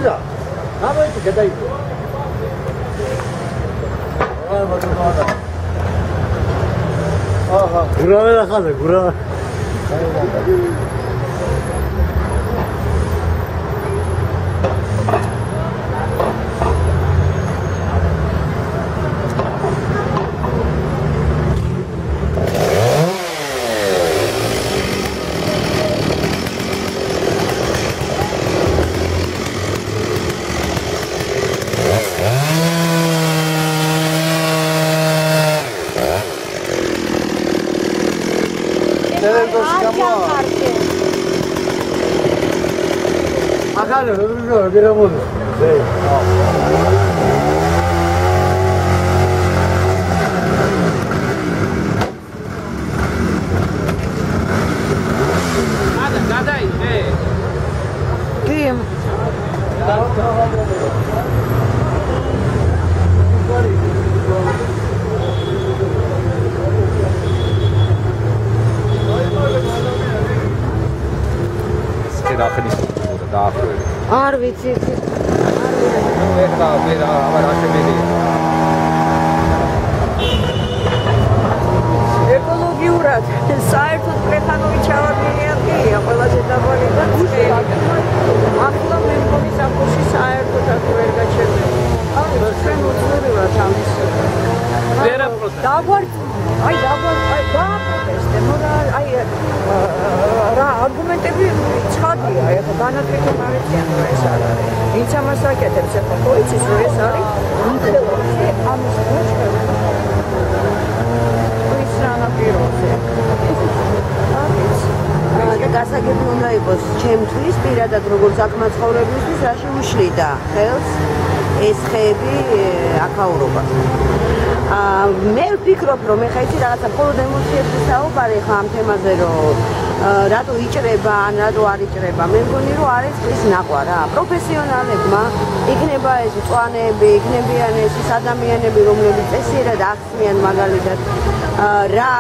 გუდა გამოიწი გადაიწი აჰა გურაველა ხალე გურავა Acá no, queremos. Sí. Nada aí, Kim. არ ვიცი ეკოლოგიურად საერთოდ პრეფანოვი ჩავარდნილია ყველაზე დაბალი და ახლა მე მგონი საფოში საერთოდ აქ ვერ გაჩერდება ჩვენ უძლურებად ამის დაგვარწმუნე აი რა არგუმენტები ცხადია ეხლა განათლება მარიციან რომ ეს არ არის ვინც ამას აკეთებს ეხლა ხო იცის რომ ეს არის ინტელექტი ამის მოჭრა ის რანაპიროზე და გასაგები უნდა იყოს ჩემთვის პირადად როგორც აქ მაცხოვრებლისთვის რაში უშლიდა ხელს ეს ხეები აქაურობა მე ვფიქრობ რომ ეხლა იცი რაღაცა მხოლოდ ემოციებზე საუბარი ხა ამ თემაზე რომ რატო იჭრება ან რატო არ იჭრება მე მგონი რომ არის ის ნაყვა რა პროფესიონალებმა იქნება ეს მწვანეები იქნებიან ეს ადამიანები რომლებიც წესიერად ახსნიან მაგალითად რა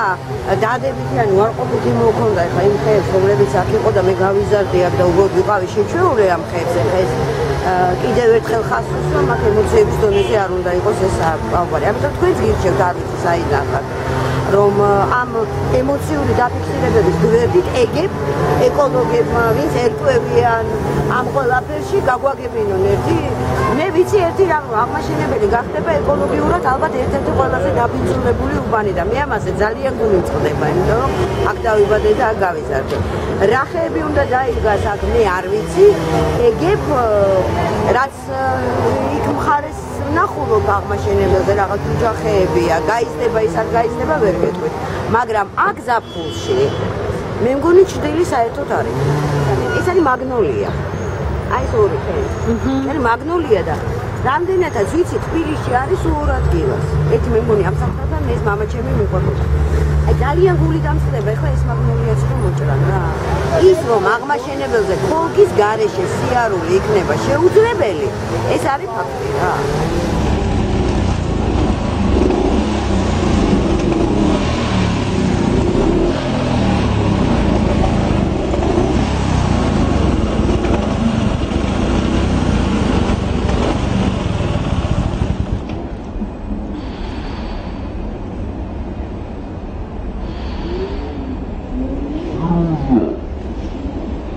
დადებითი ან უარყოფითი მოქონდა ეხლა იმ ხეებს რომლებიც აქ იყო და მე გავიზარდი აქ და უბრალოდ ვიყავი შეჩეული ამ ხეებს ეხლა ეს კიდევ ერთხელ ხასობს რომ აქ ემოციების დონეზე არ უნდა იყოს ეს საუბარი ამიტომ თქვენც გირჩევთ არ ვიცი საიდან ხარ რომ ამ ემოციური დაფიქსირებების გვერდით ეგებ ეკოლოგებმა ვინც ერთვევიან ამ ყველაფერში გაგვაგებინონ ერთი მე ვიცი ერთი რამ აღმაშენებელი გახდება ეკოლოგიურად ალბათ ერთ-ერთი ყველაზე დაბინძურებული უბანი და მე ამაზე ძალიან გული მწყდება იმიტომ რომ აქ დავიბადე და აქ გავიზარდე რა ხეები უნდა დაიგას აქ მე არ ვიცი ეგებ რაც იქ მხარეს ნახულობ აღმაშენებელზე რაღაც ოჯახებია გაიზრდება ის არ გაიზრდება ვერ გეტყვით მაგრამ აქ ზაფხულში მე მგონი ჭრილი საერთოდ არის ეს არის მაგნოლია აი ეს ორი ხე არის მაგნოლია და რამდენადაც ვიცი თბილისში არის ორ ადგილას ერთი მე მგონი ამ საფრთხიდან ეს მამაჩემი მიყვარდა აი ძალიან გული დამწყდება ეხლა ეს მაგნოლიაც რომ მოჭრან რა ის რომ აღმაშენებელზე ხოლგის გარეშე სიარული იქნება შეუძლებელი ეს არის ფაქტი რა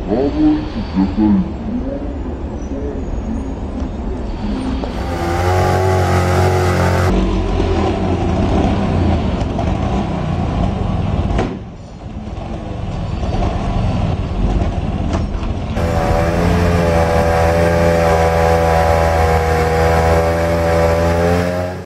How would you get